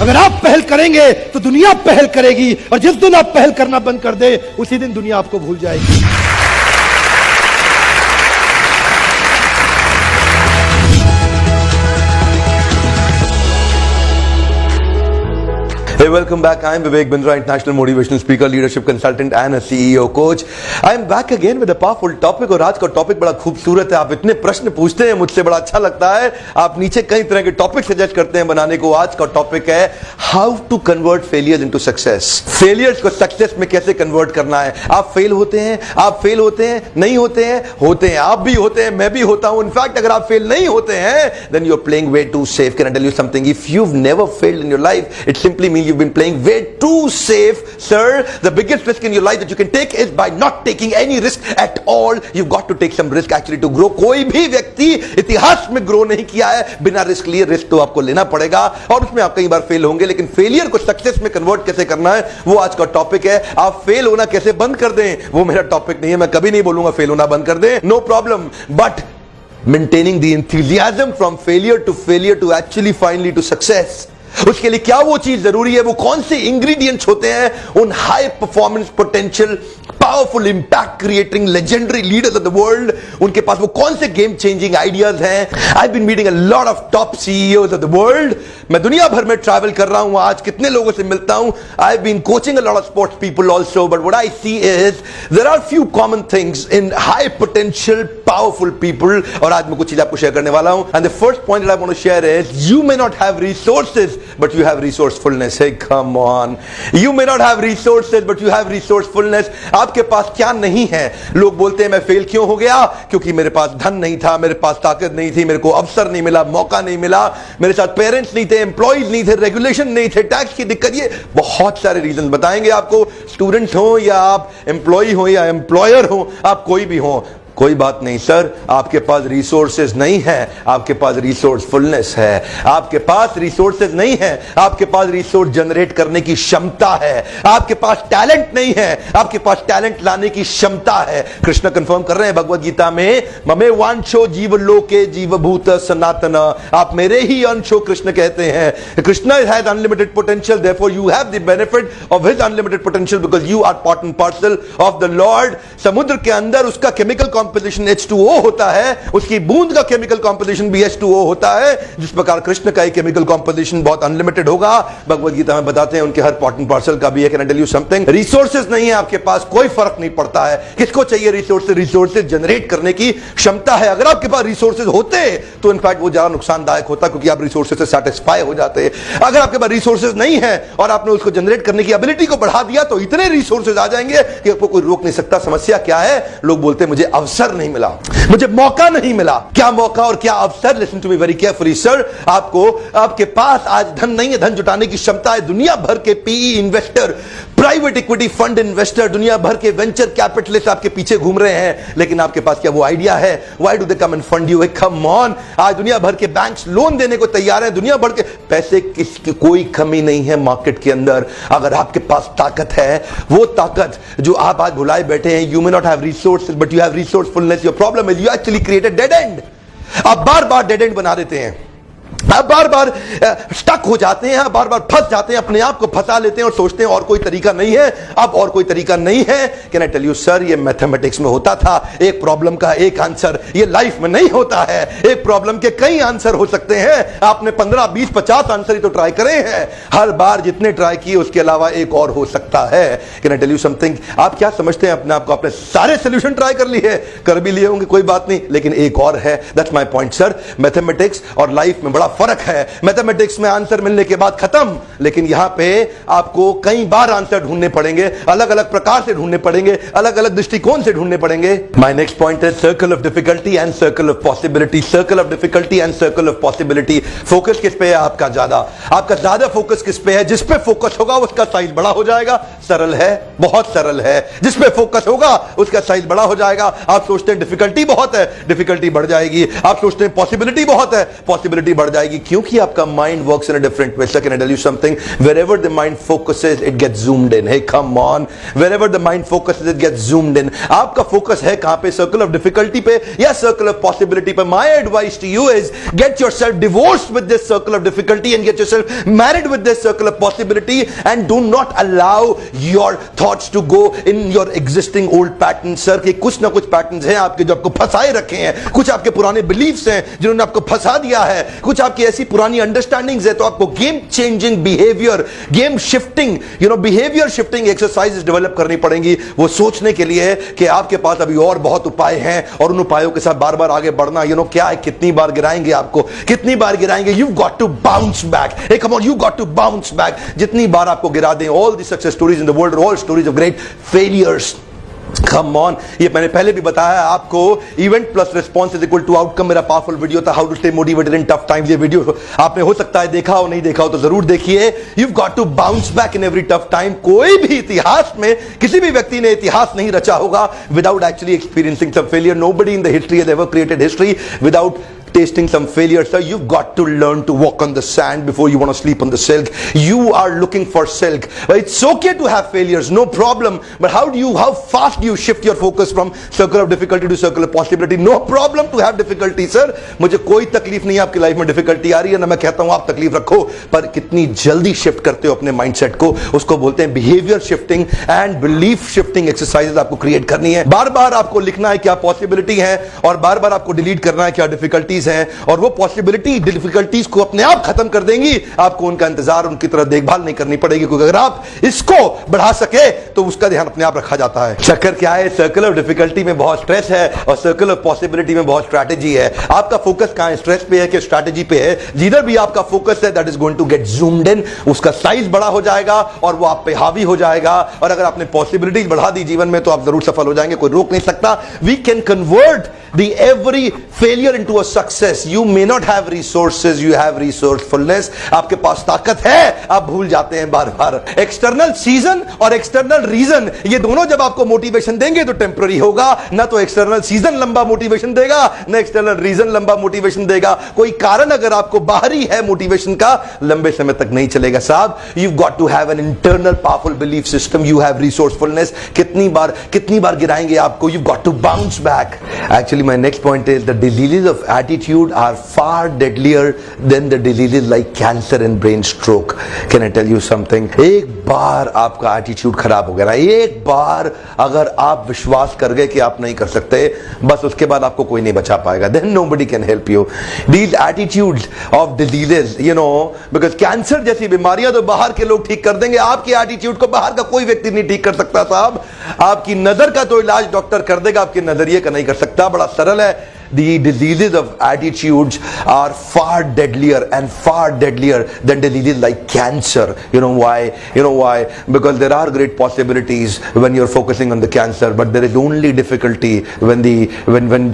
अगर आप पहल करेंगे तो दुनिया पहल करेगी, और जिस दिन आप पहल करना बंद कर दे उसी दिन दुनिया आपको भूल जाएगी। Hey, welcome back. I'm Vivek Bindra, international motivational speaker, leadership consultant and a CEO coach. I'm back again with a powerful topic और आज का टॉपिक बड़ा खूबसूरत है। आप इतने प्रश्न पूछते हैं मुझसे, बड़ा अच्छा लगता है। आप नीचे कई तरह के टॉपिक सजेस्ट करते हैं बनाने को। आज का टॉपिक है how to convert failures into success. Failures को सक्सेस में कैसे कन्वर्ट करना है। आप फेल होते हैं, नहीं होते हैं, आप भी होते हैं, मैं भी होता हूं। इनफैक्ट अगर आप फेल नहीं होते हैं then you're playing way too safe. Can I tell you something? If you've never failed in your life, it simply means you've been playing way too safe, sir. The biggest risk in your life that you can take is by not taking any risk at all. You've got to take some risk actually to grow. कोई भी व्यक्ति इतिहास में grow नहीं किया है बिना risk लिए। रिस्क तो आपको लेना पड़ेगा और उसमें आप कई बार फेल होंगे, लेकिन फेलियर को सक्सेस में कन्वर्ट कैसे करना है वो आज का टॉपिक है। आप फेल होना कैसे बंद कर दें वो मेरा टॉपिक नहीं है। मैं कभी नहीं बोलूंगा फेल होना बंद कर दें, no problem, but maintaining the enthusiasm from failure to actually finally to success, उसके लिए क्या वो चीज जरूरी है, वो कौन से इंग्रेडिएंट्स होते हैं उन high performance potential powerful impact creating legendary leaders of the world, उनके पास वो कौन से गेम चेंजिंग आइडियाज हैं। I been meeting a lot of top CEOs of the world. मैं दुनिया भर में ट्रैवल कर रहा हूं, आज कितने लोगों से मिलता हूं। I been coaching a lot of sports people also, but what I see is there are few common things in high potential powerful people, और आज मैं कुछ चीज आपको शेयर करने वाला हूं। And the first point that I want to share is you may not have resources but you have resourcefulness. Hey, come on. You may not have resources, but you have resourcefulness. आपके पास क्या नहीं है? लोग बोलते हैं मैं fail क्यों हो गया? क्योंकि मेरे पास धन नहीं था, मेरे पास ताकत नहीं थी, मेरे को अवसर नहीं मिला, मौका नहीं मिला, मेरे साथ पेरेंट्स नहीं थे, एम्प्लॉइज नहीं थे, रेगुलेशन नहीं थे, टैक्स की दिक्कत, ये बहुत सारे रीजन बताएंगे आपको। स्टूडेंट हो या आप एम्प्लॉय हो या एम्प्लॉयर हो, आप कोई भी हो, कोई बात नहीं सर, आपके पास रिसोर्सेज नहीं है, आपके पास रिसोर्सफुलनेस है। आपके पास रिसोर्सेज नहीं है, आपके पास रिसोर्स जनरेट करने की क्षमता है। आपके पास टैलेंट नहीं है, आपके पास टैलेंट लाने की क्षमता है। कृष्ण कंफर्म कर रहे हैं भगवद गीता में, ममे वांछो जीव लोके जीवभूत सनातन, आप मेरे ही अंश हो, कृष्ण कहते हैं। Krishna has unlimited potential, therefore you have the benefit of his unlimited potential because you are part and parcel of the lord. समुद्र के अंदर उसका केमिकल कॉम्पोजिशन H2O होता है, उसकी बूंद का केमिकल कॉम्पोजिशन भी H2O होता है। जिस प्रकार कृष्ण का केमिकल कॉम्पोजिशन बहुत अनलिमिटेड होगा, भगवद गीता में बताते हैं उनके हर पार्ट एंड पार्सल का भी है। Can I tell you something? Resources नहीं है आपके पास, कोई फर्क नहीं पड़ता है। किसको चाहिए रिसोर्सेज? रिसोर्सेज जनरेट करने की क्षमता है। अगर आपके पास रिसोर्सेज होते तो इनफैक्ट वो ज्यादा नुकसानदायक होता, क्योंकि आप रिसोर्सेज से सैटिस्फाई हो जाते। अगर आपके पास रिसोर्सेज नहीं है और आपने उसको जनरेट करने की एबिलिटी को बढ़ा दिया तो इतने रिसोर्सेज आ जाएंगे कि आपको कोई रोक नहीं सकता। समस्या क्या है? लोग बोलते हैं मुझे अवसर नहीं मिला, मुझे मौका नहीं मिला। क्या मौका और क्या अवसर? Listen to me very carefully sir. आपको, आपके पास आज धन नहीं है, धन जुटाने की क्षमता है। दुनिया भर के PE investor, private equity fund investor, दुनिया भर के वेंचर कैपिटलिस्ट आपके पीछे घूम रहे हैं, लेकिन आपके पास क्या वो आइडिया है? Why do they come end fund you? Come on, आज दुनिया भर के बैंक्स लोन देने को तैयार हैं। दुनिया भर के पैसे की कोई कमी नहीं है मार्केट के अंदर। अगर आपके पास ताकत है, वो ताकत जो आप आज भुलाए बैठे हैं, you may not have resources but you have resourcefulness. Your problem is you actually create a dead and. आप बार बार डेड एंड बना देते हैं, आप बार बार स्टक हो जाते हैं, आप बार बार फंस जाते हैं, अपने आप को फंसा लेते हैं और सोचते हैं और कोई तरीका नहीं है, अब और कोई तरीका नहीं है। Can I tell you sir, ये मैथमेटिक्स में होता था, एक प्रॉब्लम का एक आंसर। ये लाइफ में नहीं होता है, एक प्रॉब्लम के कई आंसर हो सकते हैं। आपने 15, 20, 50 आंसर ही तो ट्राई करे हैं। हर बार जितने ट्राई किए उसके अलावा एक और हो सकता है। Can I tell you something? आप क्या समझते हैं अपने आप को? आपने सारे सोल्यूशन ट्राई कर लिए, कर भी लिए होंगे, कोई बात नहीं, लेकिन एक और है। That's my point sir. Mathematics और लाइफ में बड़ा फर्क है। मैथमेटिक्स में आंसर मिलने के बाद खत्म, लेकिन यहां पे आपको कई बार आंसर ढूंढने पड़ेंगे, अलग अलग प्रकार से ढूंढने पड़ेंगे, अलग अलग दृष्टिकोण से ढूंढने पड़ेंगे। माय नेक्स्ट पॉइंट है circle of difficulty and circle of possibility. Circle of difficulty and circle of possibility. Focus किस पे है आपका? आपका ज्यादा फोकस किस पे है? जिस पे फोकस होगा उसका साइज बड़ा हो जाएगा। सरल है, बहुत सरल है। जिस पे फोकस होगा उसका साइज बड़ा हो जाएगा। आप सोचते हैं डिफिकल्टी बहुत है, डिफिकल्टी बढ़ जाएगी। आप सोचते हैं पॉसिबिलिटी बहुत है, पॉसिबिलिटी बढ़ जाएगी। जाएगी, क्योंकि आपका mind works in a different way. Sir, can I tell you something? Wherever the mind focuses, it gets zoomed in. Hey, come on. Wherever the mind focuses, it gets zoomed in. आपका focus है कहां पे? Circle of difficulty पे या circle of possibility पे? My advice to you is get yourself divorced with this circle of difficulty and get yourself married with this circle of possibility, and do not allow your thoughts to go in your existing old patterns. Sir, कि कुछ ना कुछ patterns हैं आपके जो आपको फंसाए रखे हैं, कुछ आपके पुराने बिलीफ्स हैं जिन्होंने आपको फंसा दिया है, कुछ आपकी ऐसी पुरानी अंडरस्टैंडिंग्स है. तो आपको game changing behaviour, game shifting, behaviour shifting exercise develop करनी पड़ेंगी. वो सोचने के लिए कि आपके पास अभी और बहुत उपाय हैं और उन उपायों के साथ बार बार आगे बढ़ना. क्या है, कितनी बार गिराएंगे आपको, कितनी बार गिराएंगे? You got to bounce back. Hey come on, you got to bounce back. जितनी बार आपको गिरा दें, all the success stories in the world, all stories of great failures. Come on, ये मैंने पहले भी बताया आपको. Event plus response is equal to outcome मेरा पावरफुल वीडियो था, how to stay motivated in tough times. ये वीडियो आपने हो सकता है देखा हो, नहीं देखा हो तो जरूर देखिए. You got to bounce back in every tough time. कोई भी इतिहास में किसी भी व्यक्ति ने इतिहास नहीं रचा होगा without actually experiencing some failure. Nobody in the history has ever created history without tasting some failure. Sir, you've got to learn to walk on the sand before you want to sleep on the silk. You are looking for silk. It's okay to have failures, no problem. But how fast do you shift your focus from circle of difficulty to circle of possibility? No problem to have difficulty, sir. मुझे कोई तकलीफ नहीं है आपकी life में difficulty आ रही है ना. मैं कहता हूं आप तकलीफ रखो, पर कितनी जल्दी शिफ्ट करते हो अपने माइंडसेट को, उसको बोलते हैं behaviour shifting and belief shifting exercises आपको क्रिएट करनी है. बार बार आपको लिखना है क्या पॉसिबिलिटी है और बार बार आपको डिलीट करना है क्या डिफिकल्टीज हैं, और वो पॉसिबिलिटी डिफिकल्टीज को अपने आप खत्म कर देंगी. आपको उनका इंतजार, उनकी तरह देखभाल नहीं करनी पड़ेगी, क्योंकि अगर आप इसको बढ़ा सके तो उसका ध्यान अपने आप रखा जाता है. चक्कर क्या है, सर्कल ऑफ डिफिकल्टी में बहुत स्ट्रेस है और सर्कल ऑफ पॉसिबिलिटी में बहुत स्ट्रैटेजी है. आपका फोकस कहां है, स्ट्रेस पे है कि स्ट्रैटेजी पे है? जिधर भी आपका फोकस है that is going to get zoomed in. उसका साइज बड़ा हो जाएगा और वो आप पे हावी हो जाएगा. और अगर आपने पॉसिबिलिटीज बढ़ा दी जीवन में तो आप जरूर सफल हो जाएंगे, कोई रोक नहीं सकता. We can convert the every failure into a success. You may not have resources, you have resourcefulness. आपके पास ताकत है, आप भूल जाते हैं बार बार. एक्सटर्नल सीजन और एक्सटर्नल रीजन, ये दोनों जब आपको मोटिवेशन देंगे तो टेम्पररी होगा. ना तो एक्सटर्नल सीजन लंबा मोटिवेशन देगा, ना एक्सटर्नल रीजन लंबा मोटिवेशन देगा. कोई कारण अगर आपको बाहरी है मोटिवेशन का, लंबे समय तक नहीं चलेगा साहब. You've got to have an internal powerful belief system. You have resourcefulness. कितनी बार गिराएंगे आपको. You've got to bounce back. Actually my next point is the diseases of attitude are far deadlier than the diseases like cancer and brain stroke. Can I tell you something? एक बार आपका attitude खराब हो गया ना, एक बार अगर आप विश्वास कर गए कि आप नहीं कर सकते, बस उसके बाद आपको कोई नहीं बचा पाएगा. Then nobody can help you. These attitudes of diseases, because cancer जैसी बीमारियां तो बाहर के लोग ठीक कर देंगे, आपके एटीट्यूड को बाहर का कोई व्यक्ति नहीं ठीक कर सकता साहब. आपकी नजर का तो इलाज डॉक्टर कर देगा, आपके नजरिए का नहीं कर सकता. बड़ा सरल है. The diseases of attitudes are far deadlier than diseases like cancer. You know why? Because there are great possibilities when you're focusing on the cancer, but there is only difficulty when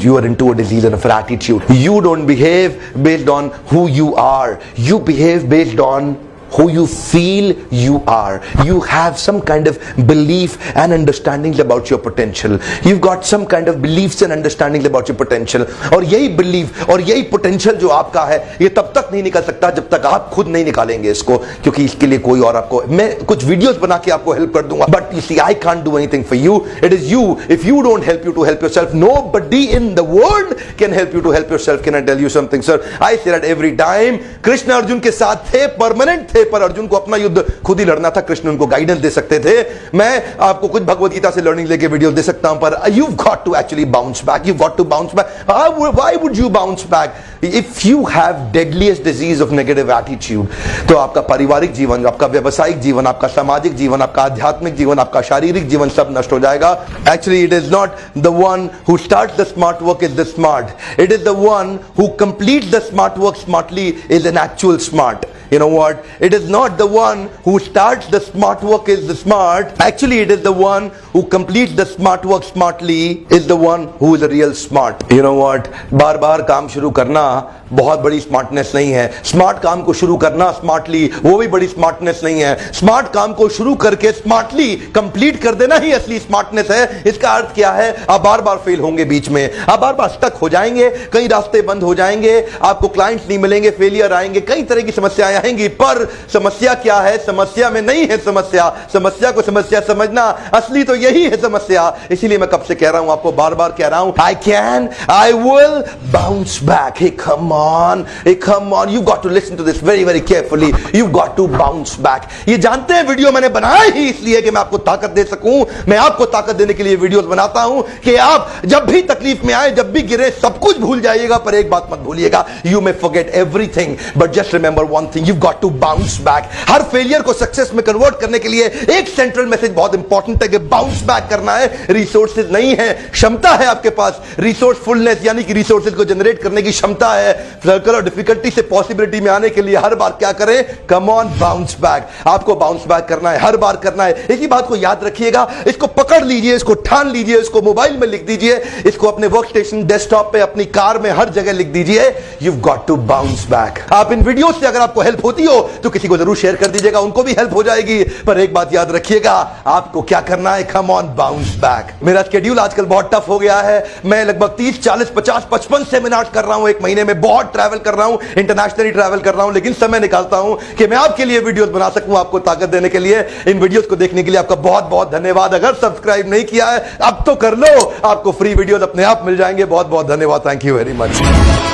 you are into a disease of attitude. You don't behave based on who you are. You behave based on who you feel you are. You have some kind of belief and understandings about your potential. You've got some kind of beliefs and understandings about your potential. और यही belief और यही potential जो आपका है, ये तब तक नहीं निकल सकता जब तक आप खुद नहीं निकालेंगे इसको, क्योंकि इसके लिए कोई और आपको, मैं कुछ वीडियोस बना के आपको हेल्प कर दूंगा, but you see I can't do anything for you. It is you. If you don't help you to help yourself, nobody in the world can help you to help yourself. Can I tell you something, sir? I say that every time. Krishna Arjun के साथ थे, permanent थे, पर अर्जुन को अपना युद्ध खुद ही लड़ना था. कृष्ण उनको गाइडेंस दे सकते थे. मैं आपको कुछ भगवत गीता से लर्निंग लेके वीडियो दे सकता हूं, पर you've got to actually bounce back. You've got to bounce back. Why would you bounce back? If you have deadliest disease of negative attitude, तो आपका पारिवारिक जीवन, आपका व्यवसायिक जीवन, आपका सामाजिक जीवन, आपका आध्यात्मिक जीवन, आपका शारीरिक जीवन सब नष्ट हो जाएगा. Actually, it is not the one who starts the smart work is the smart. It is the one who completes the smart work smartly is an actual smart. You know what? It is not the one who starts the smart work is the smart. Actually, it is the one who completes the smart work smartly is the one who is the real smart. You know what? बार बार काम शुरू करना बहुत बड़ी smartness नहीं है. Smart काम को शुरू करना स्मार्टली वो भी बड़ी स्मार्टनेस नहीं है. स्मार्ट काम को शुरू करके स्मार्टली कंप्लीट कर देना ही असली स्मार्टनेस है. इसका अर्थ क्या है? आप बार बार फेल होंगे, बीच में आप बार बार स्टक हो जाएंगे, कई रास्ते बंद हो जाएंगे, आपको क्लाइंट्स नहीं मिलेंगे, फेलियर आएंगे, कई तरह की समस्याएं आएंगी. पर समस्या क्या है? समस्या में नहीं है समस्या. समस्या को समस्या समझना, असली तो यही है समस्या. इसीलिए मैं कब से कह रहा हूं, आपको बार बार कह रहा हूं, I can, I will bounce back. Hey come on, hey come on, you got to listen to this very very carefully. You got to bounce back. ये जानते हैं वीडियो मैंने बनाया ही इसलिए कि मैं आपको ताकत दे सकूं. मैं आपको ताकत देने के लिए वीडियोस बनाता हूं कि आप जब भी तकलीफ में आए, जब भी गिरे, सब कुछ भूल जाइएगा, पर एक बात मत भूलिएगा, you may forget everything but just remember one thing, you got to bounce back. हर फेलियर को सक्सेस में कन्वर्ट करने के लिए एक सेंट्रल मैसेज बहुत इंपॉर्टेंट है कि बाउंस बैक करना है. रिसोर्सेज नहीं है, क्षमता है आपके पास. रिसोर्सफुलनेस यानी कि रिसोर्सेज को जनरेट करने की क्षमता है. सर्कल और डिफिकल्टी से पॉसिबिलिटी में आने के लिए हर बार क्या करें? Come on, bounce back. आपको बाउंस बैक करना है, हर बार करना है. एक ही बात को याद रखिएगा, इसको पकड़ लीजिए, इसको ठान लीजिए, इसको मोबाइल में लिख दीजिए, इसको अपने वर्क स्टेशन, डेस्कटॉप पे, अपनी कार में, हर जगह लिख दीजिए. You got to bounce back. आप इन वीडियो से अगर आपको हेल्प होती हो तो किसी को जरूर शेयर कर दीजिएगा, उनको भी हेल्प हो जाएगी. पर एक बात याद रखिएगा, आपको क्या करना है? Come on, bounce back. मेरा शेड्यूल आजकल बहुत टफ हो गया है. मैं लगभग 30, 40, 50, 55 सेमिनार कर रहा हूं एक महीने में. बहुत ट्रैवल कर रहा हूं, इंटरनेशनली ट्रैवल कर रहा हूं, लेकिन समय निकालता हूं कि मैं आपके लिए वीडियोस बना सकूं, आपको ताकत देने के लिए. इन वीडियोस को देखने के लिए आपका बहुत बहुत धन्यवाद. अगर सब्सक्राइब नहीं किया है अब तो कर लो, आपको फ्री वीडियोस अपने आप मिल जाएंगे. बहुत बहुत धन्यवाद. Thank you very much.